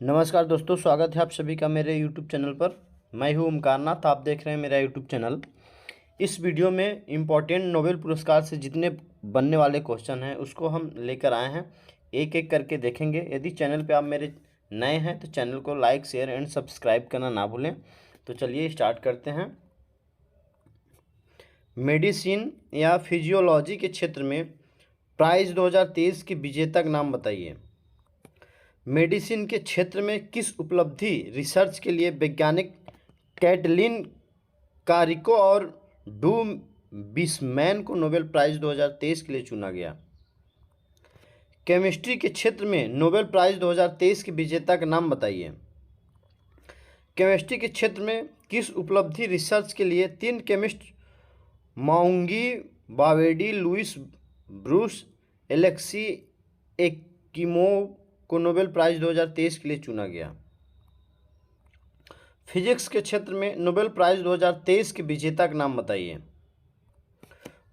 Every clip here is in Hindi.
नमस्कार दोस्तों, स्वागत है आप सभी का मेरे YouTube चैनल पर। मैं हूं ओमकारनाथ, आप देख रहे हैं मेरा YouTube चैनल। इस वीडियो में इम्पोर्टेंट नोबेल पुरस्कार से जितने बनने वाले क्वेश्चन हैं उसको हम लेकर आए हैं, एक एक करके देखेंगे। यदि चैनल पे आप मेरे नए हैं तो चैनल को लाइक, शेयर एंड सब्सक्राइब करना ना भूलें। तो चलिए स्टार्ट करते हैं। मेडिसिन या फिजियोलॉजी के क्षेत्र में प्राइज़ 2023 की विजेता का नाम बताइए। मेडिसिन के क्षेत्र में किस उपलब्धि रिसर्च के लिए वैज्ञानिक कैटलिन कारिको और डू बिस्मैन को नोबेल प्राइज़ 2023 के लिए चुना गया। केमिस्ट्री के क्षेत्र में नोबेल प्राइज़ 2023 की विजेता का नाम बताइए। केमिस्ट्री के क्षेत्र में किस उपलब्धि रिसर्च के लिए 3 chemist Moungi Bawendi, Louis Brus, Alexei Ekimov को नोबेल प्राइज़ 2023 के लिए चुना गया। फिजिक्स के क्षेत्र में नोबेल प्राइज़ 2023 के विजेता का नाम बताइए।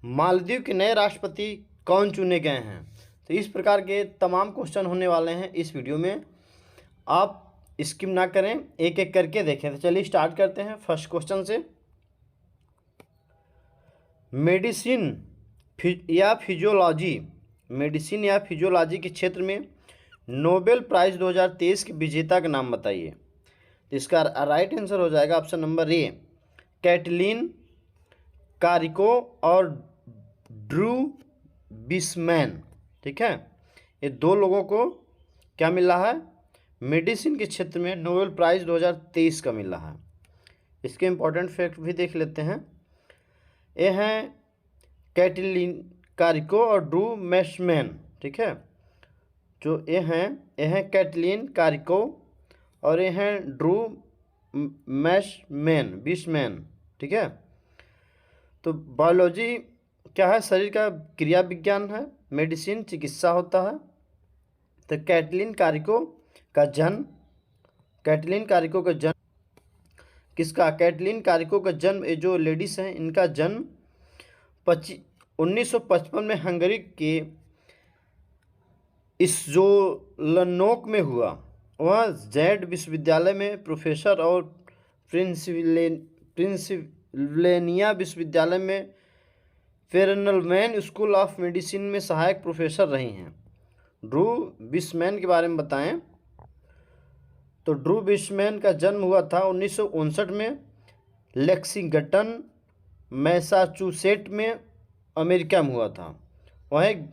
मालदीव के नए राष्ट्रपति कौन चुने गए हैं। तो इस प्रकार के तमाम क्वेश्चन होने वाले हैं इस वीडियो में, आप स्किप ना करें, एक एक करके देखें। तो चलिए स्टार्ट करते हैं फर्स्ट क्वेश्चन से। मेडिसिन या फिजियोलॉजी के क्षेत्र में नोबेल प्राइज़ 2023 के विजेता का नाम बताइए। तो इसका राइट आंसर हो जाएगा option number A, Caitlin Kariko और ड्रू बिस्मैन। ठीक है, ये दो लोगों को क्या मिला है, मेडिसिन के क्षेत्र में नोबेल प्राइज़ 2023 का मिला है। इसके इम्पोर्टेंट फैक्ट भी देख लेते हैं। ये हैं कैटलिन कारिको और ड्रू बिस्मैन। ठीक है, जो ये हैं कैटलिन कारिको और ये हैं ड्रू बिस्मैन। ठीक है, तो बायोलॉजी क्या है, शरीर का क्रिया विज्ञान है। मेडिसिन चिकित्सा होता है। तो कैटलिन कारिको का जन्म कैटलिन कारिको का जन्म, ये जो लेडीज़ हैं इनका जन्म 1955 में हंगरी के इस्जोलनोक में हुआ। वह जेड विश्वविद्यालय में प्रोफेसर और प्रिंसिल्वेनिया विश्वविद्यालय में फेरनलमैन स्कूल ऑफ मेडिसिन में सहायक प्रोफेसर रही हैं। ड्रू बिस्मैन के बारे में बताएं तो ड्रू बिस्मैन का जन्म हुआ था 1959 में लेक्सिंगटन, मैसाचुसेट में, अमेरिका में हुआ था। वह एक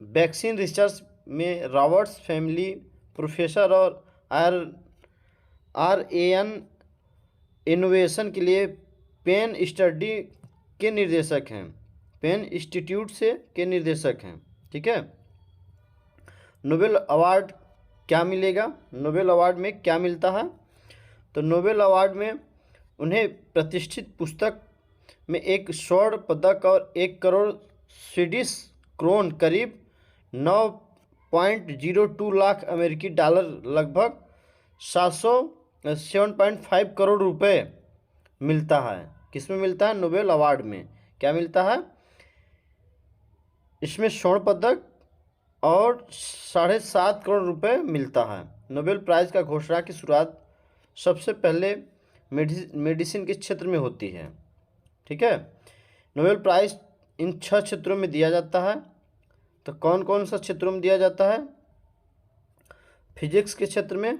वैक्सीन रिसर्च में रॉबर्ट्स फैमिली प्रोफेसर और RAN इनोवेशन के लिए पेन इंस्टीट्यूट के निर्देशक हैं। ठीक है, नोबेल अवार्ड क्या मिलेगा, नोबेल अवार्ड में क्या मिलता है। तो नोबेल अवार्ड में उन्हें प्रतिष्ठित पुस्तक में एक स्वर्ण पदक और 1 करोड़ स्वीडिश क्रोन करीब 9.02 लाख अमेरिकी डॉलर लगभग 7.5 करोड़ रुपए मिलता है। किसमें मिलता है, नोबेल अवार्ड में क्या मिलता है, इसमें स्वर्ण पदक और 7.5 करोड़ रुपए मिलता है। नोबेल प्राइज़ का घोषणा की शुरुआत सबसे पहले मेडिसिन के क्षेत्र में होती है। ठीक है, नोबेल प्राइज़ इन 6 क्षेत्रों में दिया जाता है। तो कौन कौन सा क्षेत्रों में दिया जाता है, फिजिक्स के क्षेत्र में,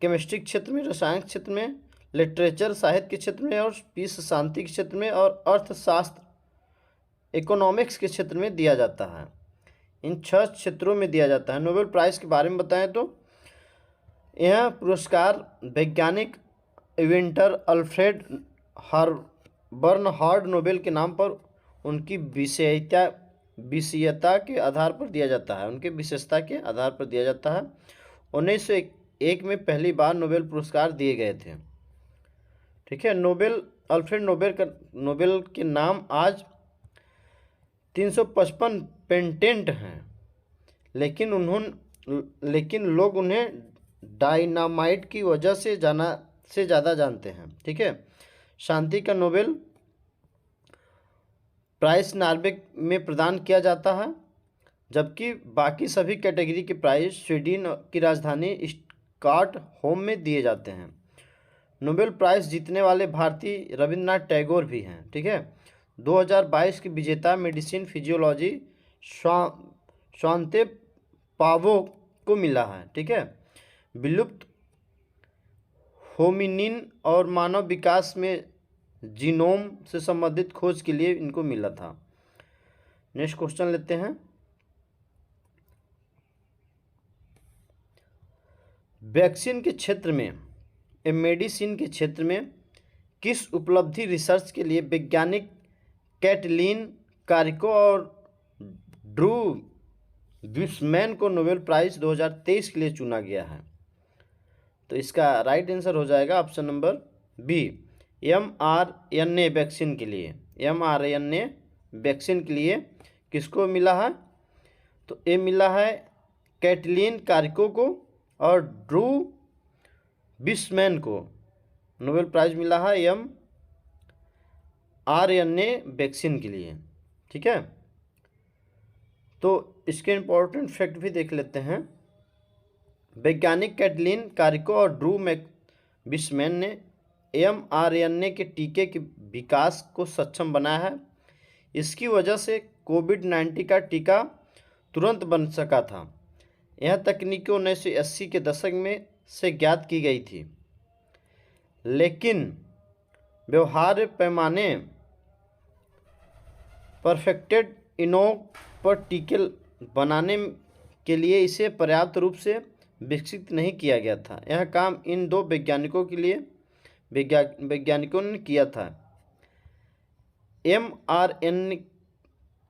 केमिस्ट्री के क्षेत्र में, रसायन के क्षेत्र में, लिटरेचर साहित्य के क्षेत्र में, और पीस शांति के क्षेत्र में, और अर्थशास्त्र इकोनॉमिक्स के क्षेत्र में दिया जाता है। इन 6 क्षेत्रों में दिया जाता है। नोबेल प्राइज़ के बारे में बताएं तो यह पुरस्कार वैज्ञानिक इवेंटर अल्फ्रेड बर्नहार्ड नोबेल के नाम पर उनकी विशेषता के आधार पर दिया जाता है। 1901 में पहली बार नोबेल पुरस्कार दिए गए थे। ठीक है, अल्फ्रेड नोबेल के नाम आज 355 पेटेंट हैं, लेकिन लोग उन्हें डायनामाइट की वजह से ज़्यादा जानते हैं। ठीक है, शांति का नोबेल प्राइज़ नॉर्वे में प्रदान किया जाता है, जबकि बाकी सभी कैटेगरी के प्राइज़ स्वीडन की राजधानी कार्ड होम में दिए जाते हैं। नोबेल प्राइज़ जीतने वाले भारतीय रविंद्रनाथ टैगोर भी हैं। ठीक है। 2022 के विजेता मेडिसिन फिजियोलॉजी स्वांते पावो को मिला है। ठीक है। विलुप्त होमिनिन और मानव विकास में जीनोम से संबंधित खोज के लिए इनको मिला था। नेक्स्ट क्वेश्चन लेते हैं। वैक्सीन के क्षेत्र में मेडिसिन के क्षेत्र में किस उपलब्धि रिसर्च के लिए वैज्ञानिक कैटलीन कारिको और ड्रू विस्मैन को नोबेल प्राइज़ 2023 के लिए चुना गया है? तो इसका राइट आंसर हो जाएगा option number B, mRNA vaccine के लिए। mRNA वैक्सीन के लिए किसको मिला है? तो ये मिला है कैटलीन कारिको को और ड्रू विस्मैन को नोबेल प्राइज़ मिला है mRNA वैक्सीन के लिए। ठीक है। तो इसके इम्पोर्टेंट फैक्ट भी देख लेते हैं। वैज्ञानिक कैटलीन कारिको और ड्रू विस्मैन ने mRNA के टीके के विकास को सक्षम बनाया है। इसकी वजह से कोविड-19 का टीका तुरंत बन सका था। यह तकनीक 1980 के दशक में से ज्ञात की गई थी, लेकिन व्यवहार्य पैमाने परफेक्टेड इनोक पर टीके बनाने के लिए इसे पर्याप्त रूप से विकसित नहीं किया गया था। यह काम इन दो वैज्ञानिकों ने किया था। mRNA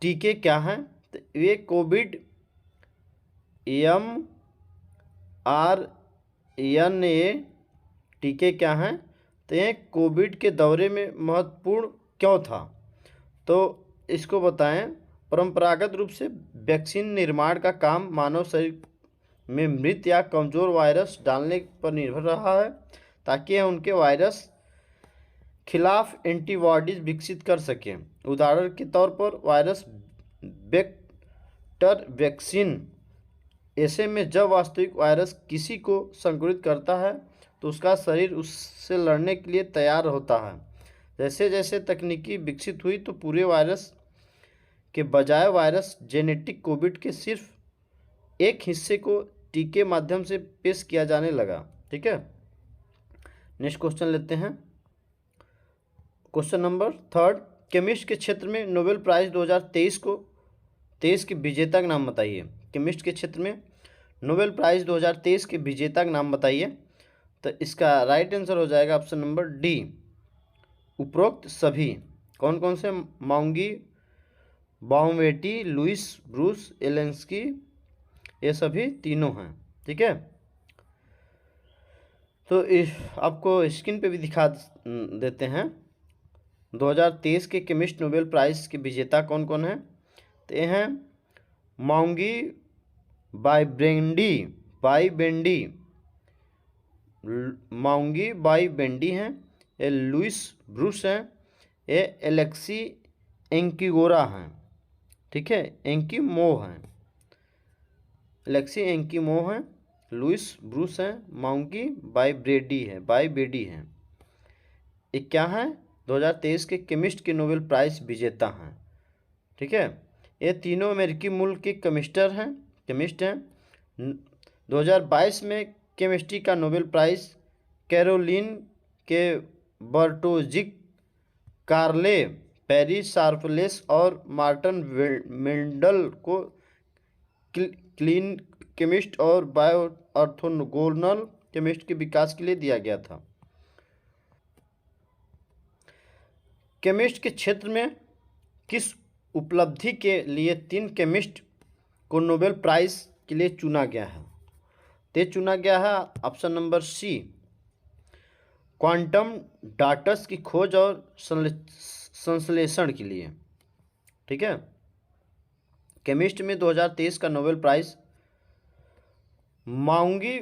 टीके क्या हैं? तो ये कोविड mRNA टीके क्या हैं? तो ये कोविड के दौरे में महत्वपूर्ण क्यों था? तो इसको बताएं। परंपरागत रूप से वैक्सीन निर्माण का काम मानव शरीर में मृत या कमज़ोर वायरस डालने पर निर्भर रहा है, ताकि यह उनके वायरस खिलाफ एंटीबॉडीज विकसित कर सकें। उदाहरण के तौर पर वायरस वेक्टर वैक्सीन। ऐसे में जब वास्तविक वायरस किसी को संक्रमित करता है तो उसका शरीर उससे लड़ने के लिए तैयार होता है। जैसे जैसे तकनीकी विकसित हुई तो पूरे वायरस के बजाय वायरस जेनेटिक कोविड के सिर्फ एक हिस्से को टीके माध्यम से पेश किया जाने लगा। ठीक है। नेक्स्ट क्वेश्चन लेते हैं। क्वेश्चन नंबर 3, केमिस्ट के क्षेत्र में नोबेल प्राइज़ 2023 के विजेता का नाम बताइए। केमिस्ट के क्षेत्र में नोबेल प्राइज़ 2023 के विजेता का नाम बताइए। तो इसका राइट आंसर हो जाएगा ऑप्शन नंबर डी, उपरोक्त सभी। कौन कौन से? मांगी, बाउमेटी, लुइस ब्रूस एलेंस्की, ये सभी तीनों हैं। ठीक है। तो आपको स्क्रीन पे भी दिखा देते हैं। 2023 के केमिस्ट नोबेल प्राइज़ के विजेता कौन कौन हैं? तो ये हैं मांगी बाईबेंडी हैं, ये लुइस ब्रूस हैं, ये एलेक्सी एंकिगोरा हैं। ठीक है। एलेक्सी एंकीमो हैं, लुइस ब्रूस हैं, मांगी बाईबेडी हैं। ये क्या हैं? 2023 के केमिस्ट के नोबेल प्राइज़ विजेता हैं। ठीक है। ये तीनों अमेरिकी मूल के केमिस्ट हैं। 2022 में केमिस्ट्री का नोबेल प्राइज़ कैरोलिन के बर्टोजिक, कार्ले पेरी शार्पलेस और मार्टन मेंडल को क्लीन केमिस्ट और बायो ऑर्थोगोनल केमिस्ट के विकास के लिए दिया गया था। केमिस्ट के क्षेत्र में किस उपलब्धि के लिए 3 केमिस्ट को नोबेल प्राइज़ के लिए चुना गया है? तो चुना गया है ऑप्शन नंबर सी, क्वांटम डाटस की खोज और संश्लेषण के लिए। ठीक है। केमिस्ट में 2023 का नोबेल प्राइज़ मांगी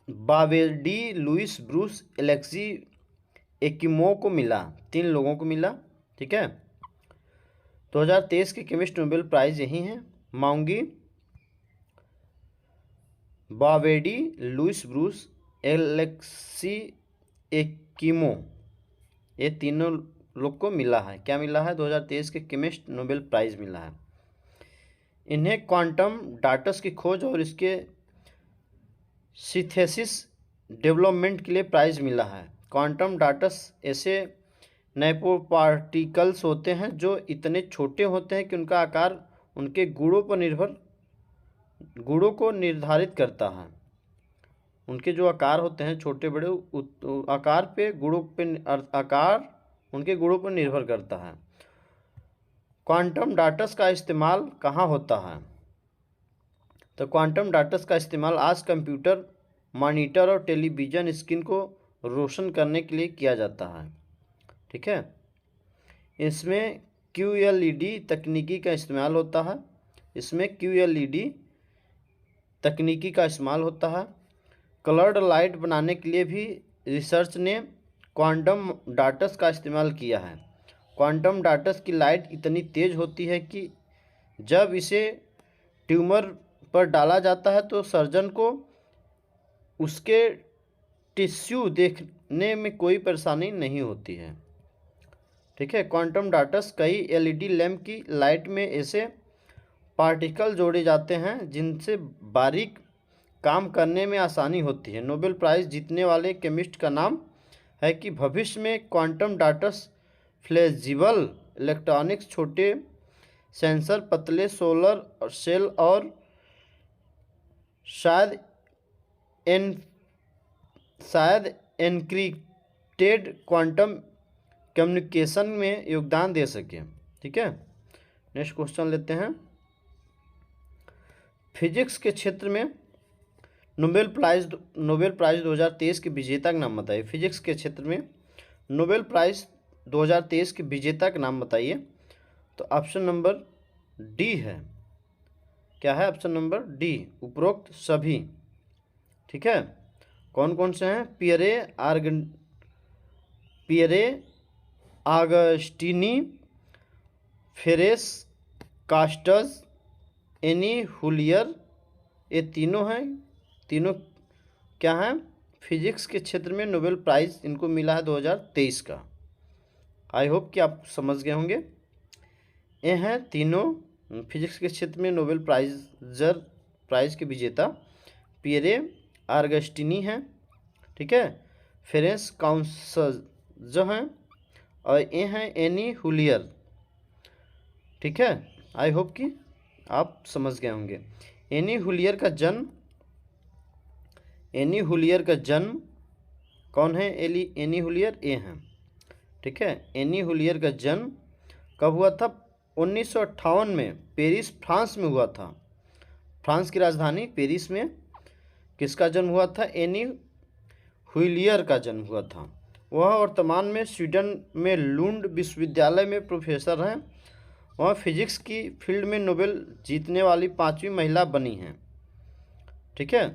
बावेडी, लुइस ब्रूस, एलेक्सी एकिमो को मिला। 3 लोगों को मिला। ठीक है। 2023 के केमिस्ट नोबेल प्राइज़ यही हैं, मांगी बावेडी, लुइस ब्रूस, एलेक्सी एकिमो, ये तीनों लोग को मिला है, क्या मिला है, 2023 के केमिस्ट नोबेल प्राइज़ मिला है। इन्हें क्वांटम डाटस की खोज और इसके सिंथेसिस डेवलपमेंट के लिए प्राइज़ मिला है। क्वांटम डाटस ऐसे नैनो पार्टिकल्स होते हैं जो इतने छोटे होते हैं कि उनका आकार उनके गुणों को निर्धारित करता है। उनके जो आकार होते हैं छोटे बड़े आकार उनके गुणों पर निर्भर करता है। क्वांटम डाटस का इस्तेमाल कहाँ होता है? तो क्वांटम डाटस का इस्तेमाल आज कंप्यूटर, मॉनिटर और टेलीविज़न स्क्रीन को रोशन करने के लिए किया जाता है। ठीक है, इसमें QLED तकनीकी का इस्तेमाल होता है। कलर्ड लाइट बनाने के लिए भी रिसर्च ने क्वांटम डाटस का इस्तेमाल किया है। क्वांटम डाटस की लाइट इतनी तेज़ होती है कि जब इसे ट्यूमर पर डाला जाता है तो सर्जन को उसके टिश्यू देखने में कोई परेशानी नहीं होती है। ठीक है, क्वांटम डाटस कई LED लैंप की लाइट में ऐसे पार्टिकल जोड़े जाते हैं जिनसे बारीक काम करने में आसानी होती है। नोबेल प्राइज़ जीतने वाले केमिस्ट का नाम है कि भविष्य में क्वांटम डाटस फ्लेक्सिबल इलेक्ट्रॉनिक्स, छोटे सेंसर, पतले सोलर सेल और शायद एन्क्रिप्टेड क्वांटम कम्युनिकेशन में योगदान दे सके। ठीक है, नेक्स्ट क्वेश्चन लेते हैं। फिजिक्स के क्षेत्र में नोबेल प्राइज़ 2023 के विजेता का नाम बताइए। फिजिक्स के क्षेत्र में नोबेल प्राइज़ 2023 के विजेता का नाम बताइए। तो ऑप्शन नंबर डी है, क्या है, ऑप्शन नंबर डी, उपरोक्त सभी। ठीक है, कौन कौन से हैं? पियरे आगस्टिनी, फेरेस कास्टस, एनी हुलियर, ये तीनों हैं। तीनों क्या हैं? फिजिक्स के क्षेत्र में नोबेल प्राइज़ इनको मिला है 2023 का। आई होप कि आप समझ गए होंगे। ये हैं तीनों फिजिक्स के क्षेत्र में नोबेल प्राइज़ के विजेता। पियरे आगस्टिनी हैं, ठीक है, फेरेंस काउंसल जो हैं, और ये हैं एनी हुलियर। ठीक है, आई होप कि आप समझ गए होंगे। एनी हुलियर का जन्म कौन है? एनी हुलियर ये हैं। ठीक है, एनी हुलियर का जन्म कब हुआ था? 1958 में पेरिस, फ्रांस में हुआ था। फ्रांस की राजधानी पेरिस में किसका जन्म हुआ था? एनी हुलियर का जन्म हुआ था। वह वर्तमान में स्वीडन में लुंड विश्वविद्यालय में प्रोफेसर हैं। वह फिजिक्स की फील्ड में नोबेल जीतने वाली 5वीं महिला बनी हैं। ठीक है,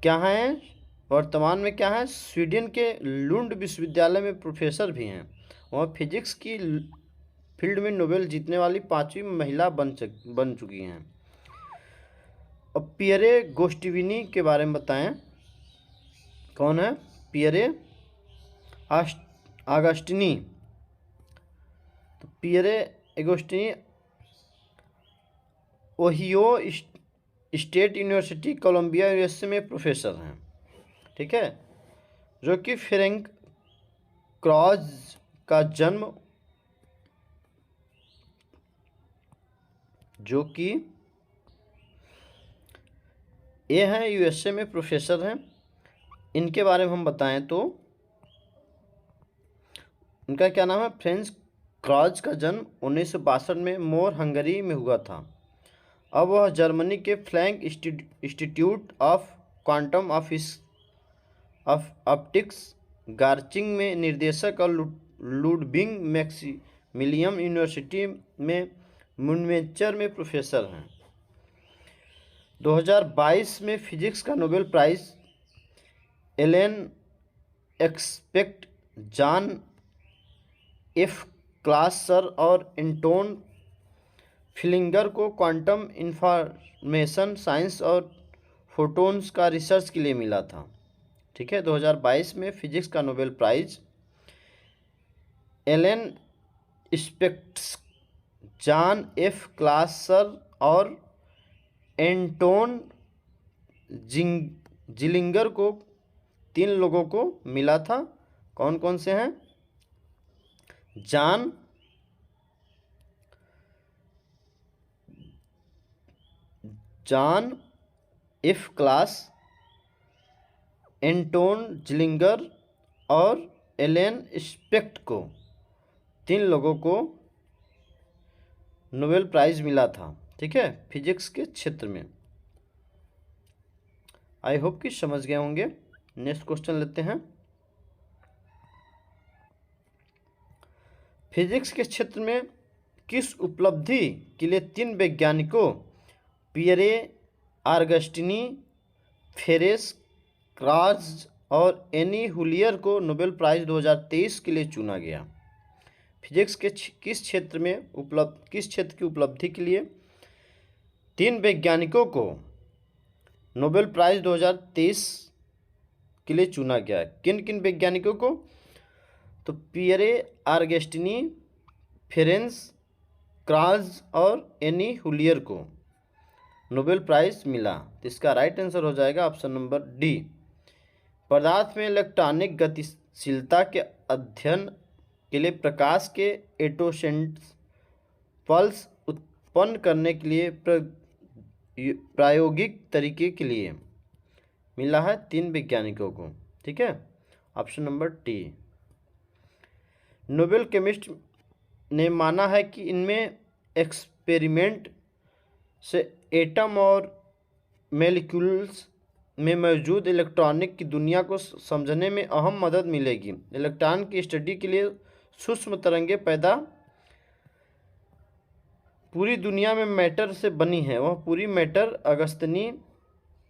क्या हैं वर्तमान में? क्या है? स्वीडन के लुंड विश्वविद्यालय में प्रोफेसर भी हैं। वह फिजिक्स की फील्ड में नोबेल जीतने वाली 5वीं महिला बन चुकी हैं। अब पियरे गोस्टिविनी के बारे में बताएं, कौन है? Pierre Agostini. तो Pierre Agostini Ohio State University, Columbia USA में प्रोफेसर हैं। ठीक है, जो कि फ्रैंक क्रॉज का जन्म, जो कि ये हैं यूएसए में प्रोफेसर हैं। इनके बारे में हम बताएं तो इनका क्या नाम है? फ्रैंक क्रॉज का जन्म 1962 में मोर, हंगरी में हुआ था। अब वह जर्मनी के Planck institute of quantum optics Garching में निर्देशक और लुडविग मैक्सिमिलियन यूनिवर्सिटी में म्यूनिच में प्रोफेसर हैं। 2022 में फिजिक्स का Nobel prize Alain Aspect, John F Clauser और एंटोन फिलिंगर को क्वांटम इंफॉर्मेशन साइंस और फोटोन्स का रिसर्च के लिए मिला था। ठीक है। 2022 में फिजिक्स का Nobel prize Alain Aspect, John F Clauser और एंटोन जिलिंगर को 3 लोगों को मिला था। कौन कौन से हैं? John F class, Anton Zeilinger और एलन स्पेक्ट को 3 लोगों को नोबेल प्राइज़ मिला था। ठीक है, फिजिक्स के क्षेत्र में। आई होप कि समझ गए होंगे। नेक्स्ट क्वेश्चन लेते हैं। फिजिक्स के क्षेत्र में किस उपलब्धि के लिए 3 वैज्ञानिकों पियरे आर्गस्टिनी, फेरेस क्राज और एनी हुलियर को नोबेल प्राइज़ 2023 के लिए चुना गया? फिजिक्स के किस क्षेत्र की उपलब्धि के लिए 3 वैज्ञानिकों को नोबेल प्राइज़ 2023 के लिए चुना गया है? किन किन वैज्ञानिकों को? तो पियरे आर्गस्टिनी, फेरेंस क्राज और एनी हुलियर को नोबेल प्राइज़ मिला। तो इसका राइट आंसर हो जाएगा ऑप्शन नंबर डी। पदार्थ में इलेक्ट्रॉनिक गतिशीलता के अध्ययन के लिए प्रकाश के एटोसेंट्स पल्स उत्पन्न करने के लिए प्रायोगिक तरीके के लिए मिला है 3 वैज्ञानिकों को। ठीक है, option number T. Nobel chemist ने माना है कि इनमें एक्सपेरिमेंट से एटम और मॉलिक्यूल्स में मौजूद इलेक्ट्रॉनिक की दुनिया को समझने में अहम मदद मिलेगी। इलेक्ट्रॉन की स्टडी के लिए सूक्ष्म तरंगें पैदा पूरी दुनिया में मैटर से बनी है, वह पूरी मैटर अगस्तनी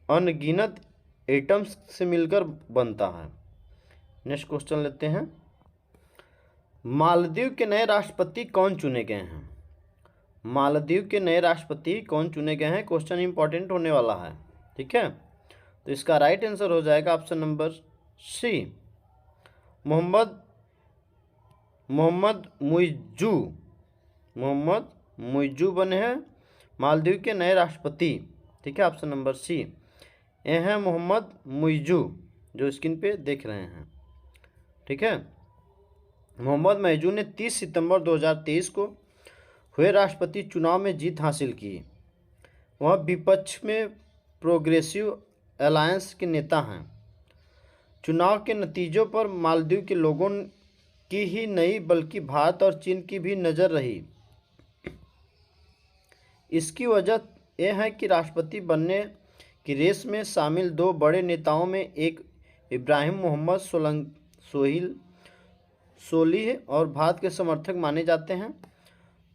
अनगिनत एटम्स से मिलकर बनता है। नेक्स्ट क्वेश्चन लेते हैं। मालदीव के नए राष्ट्रपति कौन चुने गए हैं? मालदीव के नए राष्ट्रपति कौन चुने गए हैं? क्वेश्चन इंपॉर्टेंट होने वाला है। ठीक है, तो इसका राइट आंसर हो जाएगा option number C, Mohamed Muizzu बने हैं मालदीव के नए राष्ट्रपति। ठीक है, ऑप्शन नंबर सी। ये हैं मोहम्मद मुइज्जू, जो स्क्रीन पे देख रहे हैं। ठीक है, मोहम्मद मुइज्जू ने 30 सितंबर 2023 को हुए राष्ट्रपति चुनाव में जीत हासिल की। वह विपक्ष में प्रोग्रेसिव अलायंस के नेता हैं। चुनाव के नतीजों पर मालदीव के लोगों की ही नहीं बल्कि भारत और चीन की भी नज़र रही। इसकी वजह यह है कि राष्ट्रपति बनने की रेस में शामिल 2 बड़े नेताओं में एक इब्राहिम मोहम्मद सोलिह और भारत के समर्थक माने जाते हैं,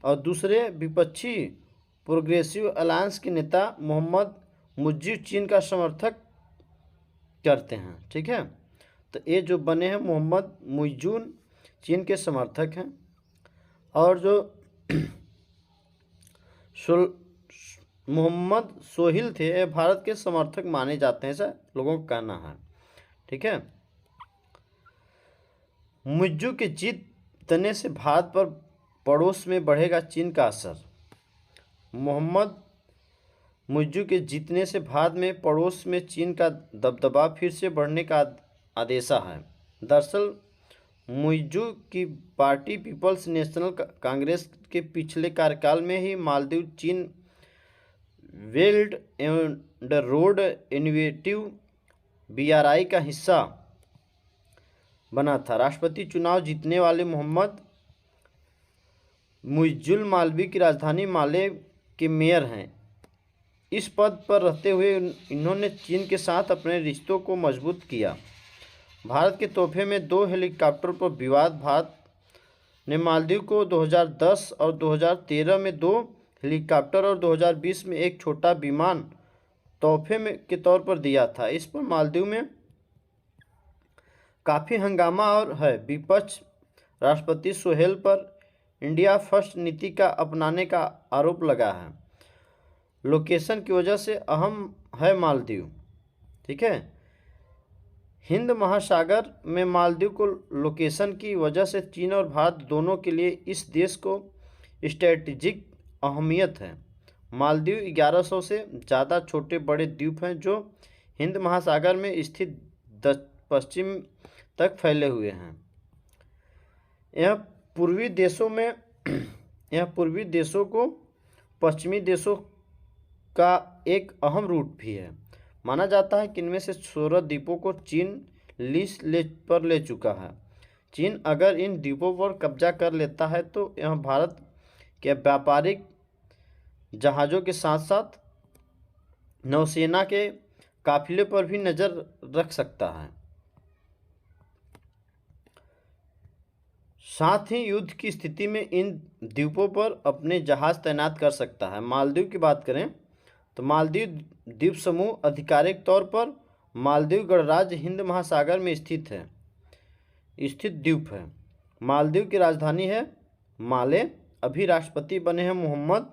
और दूसरे विपक्षी प्रोग्रेसिव अलायंस के नेता मोहम्मद मुइज्जू चीन का समर्थक करते हैं। ठीक है, तो ये जो बने हैं मोहम्मद मुइज्जू चीन के समर्थक हैं, और जो मोहम्मद सोहिल थे ये भारत के समर्थक माने जाते हैं, ऐसा लोगों का कहना है। ठीक है, मुइज्जू के जीतने से भारत पर पड़ोस में बढ़ेगा चीन का असर। मोहम्मद मुइज्जू के जीतने से भारत में पड़ोस में चीन का दबदबा फिर से बढ़ने का आदेशा है। दरअसल मुइज्जू की पार्टी पीपल्स नेशनल कांग्रेस के पिछले कार्यकाल में ही मालदीव चीन belt and road initiative BRI का हिस्सा बना था। राष्ट्रपति चुनाव जीतने वाले मोहम्मद मुइज्जुल मालवी की राजधानी माले के मेयर हैं। इस पद पर रहते हुए इन्होंने चीन के साथ अपने रिश्तों को मजबूत किया। भारत के तोहफे में 2 हेलीकॉप्टर पर विवाद। भारत ने मालदीव को 2010 और 2013 में 2 हेलीकॉप्टर और 2020 में एक छोटा विमान तोहफे में के तौर पर दिया था। इस पर मालदीव में काफ़ी हंगामा और है। विपक्ष राष्ट्रपति सोहेल पर इंडिया फर्स्ट नीति का अपनाने का आरोप लगा है। लोकेशन की वजह से अहम है मालदीव। ठीक है। हिंद महासागर में मालदीव को लोकेशन की वजह से चीन और भारत दोनों के लिए इस देश को स्ट्रेटेजिक अहमियत है। मालदीव 1100 से ज़्यादा छोटे बड़े द्वीप हैं जो हिंद महासागर में स्थित पश्चिम तक फैले हुए हैं। यह पूर्वी देशों में यह पूर्वी देशों को पश्चिमी देशों का एक अहम रूट भी है। माना जाता है कि इनमें से 16 द्वीपों को चीन लीज पर ले चुका है। चीन अगर इन द्वीपों पर कब्जा कर लेता है तो यह भारत के व्यापारिक जहाज़ों के साथ साथ नौसेना के काफिले पर भी नज़र रख सकता है। साथ ही युद्ध की स्थिति में इन द्वीपों पर अपने जहाज़ तैनात कर सकता है। मालदीव की बात करें तो मालदीव द्वीप समूह आधिकारिक तौर पर मालदीव गणराज्य हिंद महासागर में स्थित द्वीप है। मालदीव की राजधानी है माले। अभी राष्ट्रपति बने हैं मोहम्मद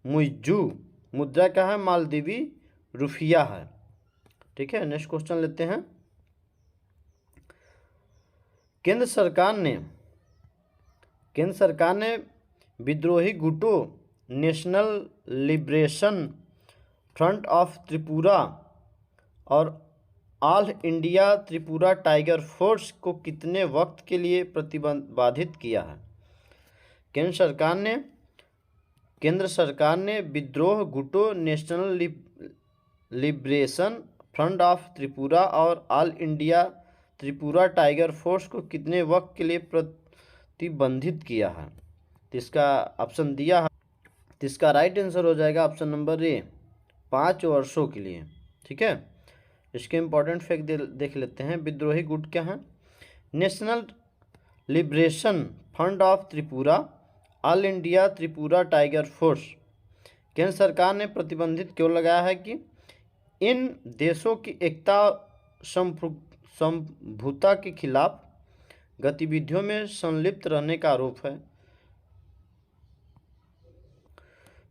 मुइज्जू। मुद्रा क्या है? मालदीवी रुपया है। ठीक है, नेक्स्ट क्वेश्चन लेते हैं। केंद्र सरकार ने विद्रोही गुटों national liberation front of Tripura और all India Tripura tiger force को कितने वक्त के लिए प्रतिबंधित किया है? केंद्र सरकार ने विद्रोह गुटों national liberation front of Tripura और all India Tripura tiger force को कितने वक्त के लिए प्रतिबंधित किया है? तो इसका ऑप्शन दिया है, तो इसका राइट आंसर हो जाएगा ऑप्शन नंबर ए, 5 वर्षों के लिए। ठीक है, इसके इम्पॉर्टेंट फैक्ट देख लेते हैं। विद्रोही गुट क्या है? National liberation front of Tripura, all India Tripura tiger force. केंद्र सरकार ने प्रतिबंधित क्यों लगाया है कि इन देशों की एकता संभुता के खिलाफ गतिविधियों में संलिप्त रहने का आरोप है।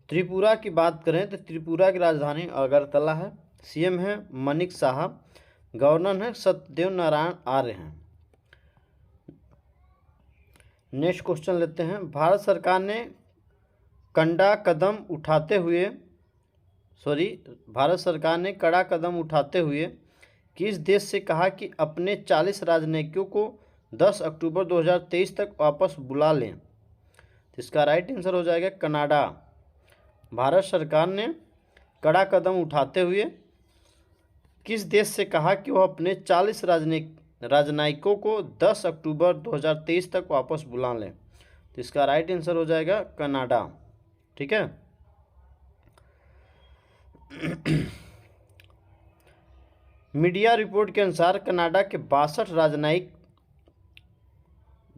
त्रिपुरा की बात करें तो त्रिपुरा की राजधानी अगरतला है। सीएम है मनिक साहा। गवर्नर है सत्यदेव नारायण आर्य हैं। नेक्स्ट क्वेश्चन लेते हैं। भारत सरकार ने कड़ा कदम उठाते हुए किस देश से कहा कि अपने 40 राजनयिकों को 10 अक्टूबर 2023 तक वापस बुला लें? तो इसका राइट आंसर हो जाएगा कनाडा। भारत सरकार ने कड़ा कदम उठाते हुए किस देश से कहा कि वह अपने 40 राजनयिकों को 10 अक्टूबर 2023 तक वापस बुला लें? तो इसका राइट आंसर हो जाएगा कनाडा। ठीक है, मीडिया रिपोर्ट के अनुसार कनाडा के 62 राजनयिक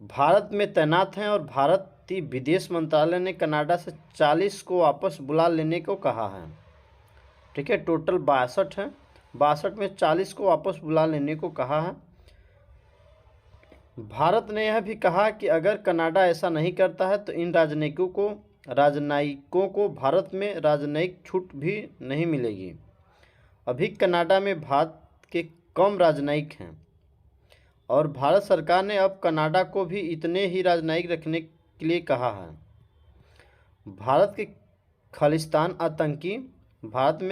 भारत में तैनात हैं और भारतीय विदेश मंत्रालय ने कनाडा से 40 को वापस बुला लेने को कहा है। ठीक है, टोटल 62 हैं। 62 में 40 को वापस बुला लेने को कहा है। भारत ने यह भी कहा कि अगर कनाडा ऐसा नहीं करता है तो इन राजनयिकों को भारत में राजनयिक छूट भी नहीं मिलेगी। अभी कनाडा में भारत के कम राजनयिक हैं और भारत सरकार ने अब कनाडा को भी इतने ही राजनयिक रखने के लिए कहा है। भारत में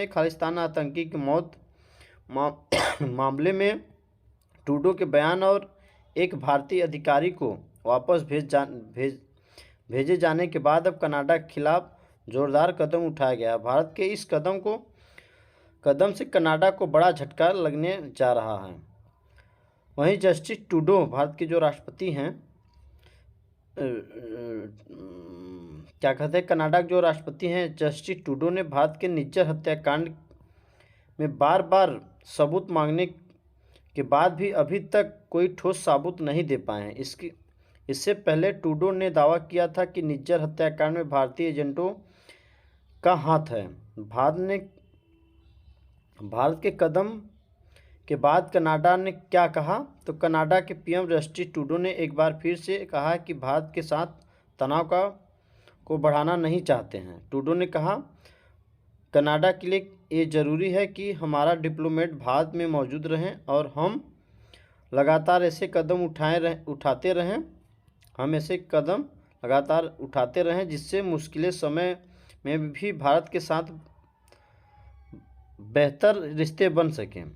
खालिस्तान आतंकी की मौत मामले में ट्रूडो के बयान और एक भारतीय अधिकारी को वापस भेजे जाने के बाद अब कनाडा के खिलाफ जोरदार कदम उठाया गया। भारत के इस कदम से कनाडा को बड़ा झटका लगने जा रहा है। वहीं जस्टिस ट्रूडो, भारत के जो राष्ट्रपति हैं, कनाडा के जो राष्ट्रपति हैं जस्टिस ट्रूडो ने भारत के निज्जर हत्याकांड में बार बार सबूत मांगने के बाद भी अभी तक कोई ठोस सबूत नहीं दे पाए हैं। इससे पहले ट्रूडो ने दावा किया था कि निज्जर हत्याकांड में भारतीय एजेंटों का हाथ है। भारत के कदम के बाद कनाडा ने क्या कहा? तो कनाडा के पीएम जस्टिस ट्रूडो ने एक बार फिर से कहा कि भारत के साथ तनाव को बढ़ाना नहीं चाहते हैं। ट्रूडो ने कहा, कनाडा के लिए ये ज़रूरी है कि हमारा डिप्लोमेट भारत में मौजूद रहें और हम लगातार ऐसे कदम उठाते रहें हम ऐसे कदम लगातार उठाते रहें जिससे मुश्किल समय में भी भारत के साथ बेहतर रिश्ते बन सकें।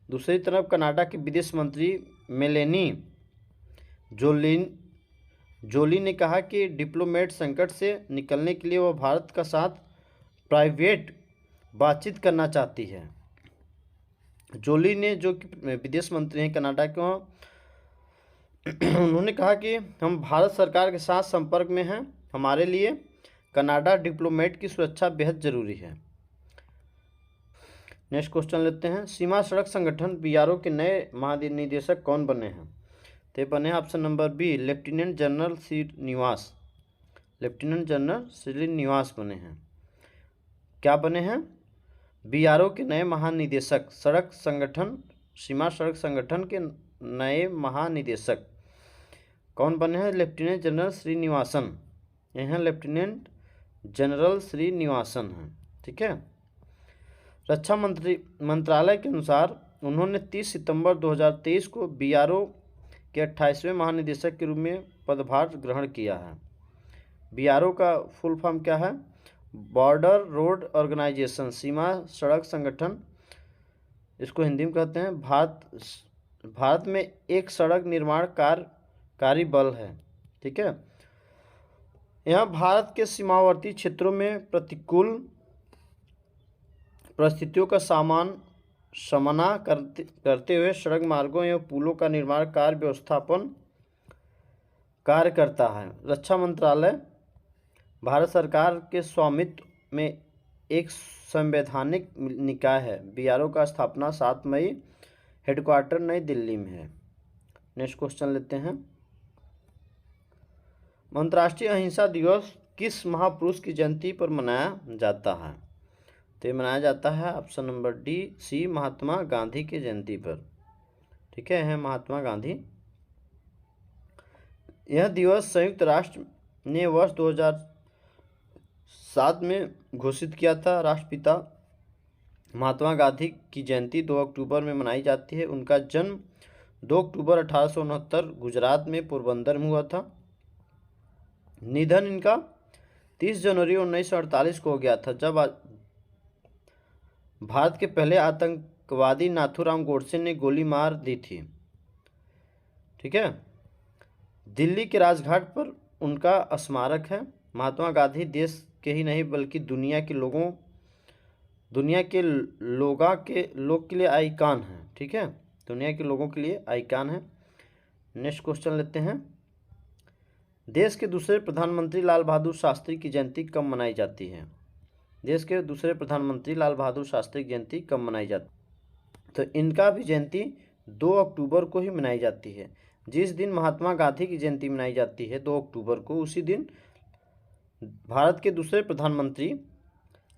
दूसरी तरफ कनाडा के विदेश मंत्री मेलेनी जोली ने कहा कि डिप्लोमेट संकट से निकलने के लिए वह भारत का साथ प्राइवेट बातचीत करना चाहती है। जोली ने, जो कि विदेश मंत्री हैं कनाडा के, उन्होंने कहा कि हम भारत सरकार के साथ संपर्क में हैं। हमारे लिए कनाडा डिप्लोमेट की सुरक्षा बेहद ज़रूरी है। नेक्स्ट क्वेश्चन लेते हैं। सीमा सड़क संगठन बीआरओ के नए महानिदेशक कौन बने हैं? तो ये बने हैं option number B, lieutenant general Srinivas. Lieutenant general Srinivas बने हैं। क्या बने हैं? बीआरओ के नए महानिदेशक, सड़क संगठन, सीमा सड़क संगठन के नए महानिदेशक कौन बने हैं? Lieutenant general Srinivasan. ये हैं लेफ्टिनेंट जनरल श्रीनिवासन हैं। ठीक है। रक्षा मंत्रालय के अनुसार उन्होंने 30 सितंबर 2023 को बीआरओ के 28वें महानिदेशक के रूप में पदभार ग्रहण किया है। बीआरओ का फुल फॉर्म क्या है? बॉर्डर रोड ऑर्गेनाइजेशन, सीमा सड़क संगठन इसको हिंदी में कहते हैं। भारत में एक सड़क निर्माण कार्यकारी बल है। ठीक है। यह भारत के सीमावर्ती क्षेत्रों में प्रतिकूल परिस्थितियों का सामना करते हुए सड़क मार्गों एवं पुलों का निर्माण व्यवस्थापन कार्य करता है। रक्षा मंत्रालय भारत सरकार के स्वामित्व में एक संवैधानिक निकाय है। बीआरओ का स्थापना 7 मई, हेडक्वार्टर नई दिल्ली में है। नेक्स्ट क्वेश्चन लेते हैं। अंतर्राष्ट्रीय अहिंसा दिवस किस महापुरुष की जयंती पर मनाया जाता है? तो ये मनाया जाता है ऑप्शन नंबर सी, महात्मा गांधी की जयंती पर। ठीक है महात्मा गांधी। यह दिवस संयुक्त राष्ट्र ने वर्ष 2007 में घोषित किया था। राष्ट्रपिता महात्मा गांधी की जयंती 2 अक्टूबर में मनाई जाती है। उनका जन्म 2 अक्टूबर 1869 गुजरात में पोरबंदर में हुआ था। निधन इनका 30 जनवरी 1948 को हो गया था, जब भारत के पहले आतंकवादी नाथूराम गोडसे ने गोली मार दी थी। ठीक है। दिल्ली के राजघाट पर उनका स्मारक है। महात्मा गांधी देश के ही नहीं बल्कि दुनिया के लोग के लिए आइकॉन हैं। ठीक है। दुनिया के लोगों के लिए आइकॉन है। नेक्स्ट क्वेश्चन लेते हैं। देश के दूसरे प्रधानमंत्री लाल बहादुर शास्त्री की जयंती कब मनाई जाती है? देश के दूसरे प्रधानमंत्री लाल बहादुर शास्त्री की जयंती कब मनाई जाती है? तो इनका भी जयंती 2 अक्टूबर को ही मनाई जाती है। जिस दिन महात्मा गांधी की जयंती मनाई जाती है 2 अक्टूबर को, उसी दिन भारत के दूसरे प्रधानमंत्री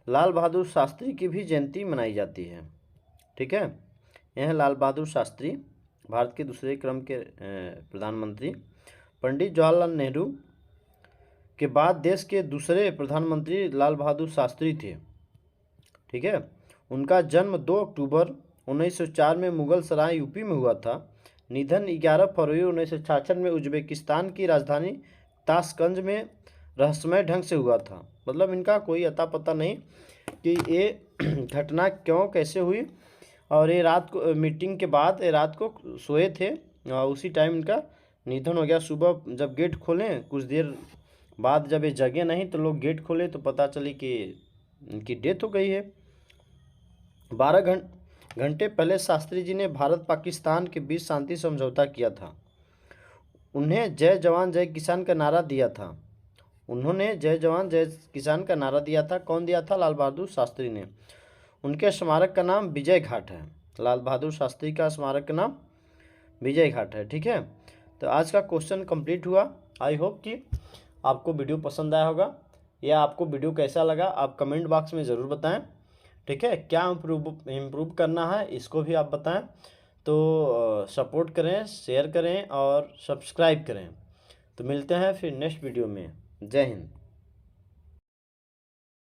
लाल बहादुर शास्त्री की भी जयंती मनाई जाती है। ठीक है। यह लाल बहादुर शास्त्री भारत के दूसरे क्रम के प्रधानमंत्री। पंडित जवाहरलाल नेहरू के बाद देश के दूसरे प्रधानमंत्री लाल बहादुर शास्त्री थे। ठीक है। उनका जन्म 2 अक्टूबर 1904 में मुगल सराय यूपी में हुआ था। निधन 11 फरवरी 1966 में उज्बेकिस्तान की राजधानी ताशकंद में रहस्यमय ढंग से हुआ था। मतलब इनका कोई अता पता नहीं कि ये घटना क्यों कैसे हुई। और ये रात को मीटिंग के बाद रात को सोए थे और उसी टाइम इनका निधन हो गया। सुबह जब गेट खोले, कुछ देर बाद जब ये जगे नहीं तो लोग गेट खोले तो पता चली कि इनकी डेथ हो गई है। 12 घंटे पहले शास्त्री जी ने भारत पाकिस्तान के बीच शांति समझौता किया था। उन्हें जय जवान जय किसान का नारा दिया था। उन्होंने जय जवान जय किसान का नारा दिया था। कौन दिया था? लाल बहादुर शास्त्री ने। उनके स्मारक का नाम विजय घाट है। लाल बहादुर शास्त्री का स्मारक का नाम विजय घाट है। ठीक है। तो आज का क्वेश्चन कंप्लीट हुआ। आई होप कि आपको वीडियो पसंद आया होगा, या आपको वीडियो कैसा लगा आप कमेंट बॉक्स में ज़रूर बताएं। ठीक है। क्या इम्प्रूव करना है इसको भी आप बताएं। तो सपोर्ट करें, शेयर करें और सब्सक्राइब करें। तो मिलते हैं फिर नेक्स्ट वीडियो में। जय हिंद।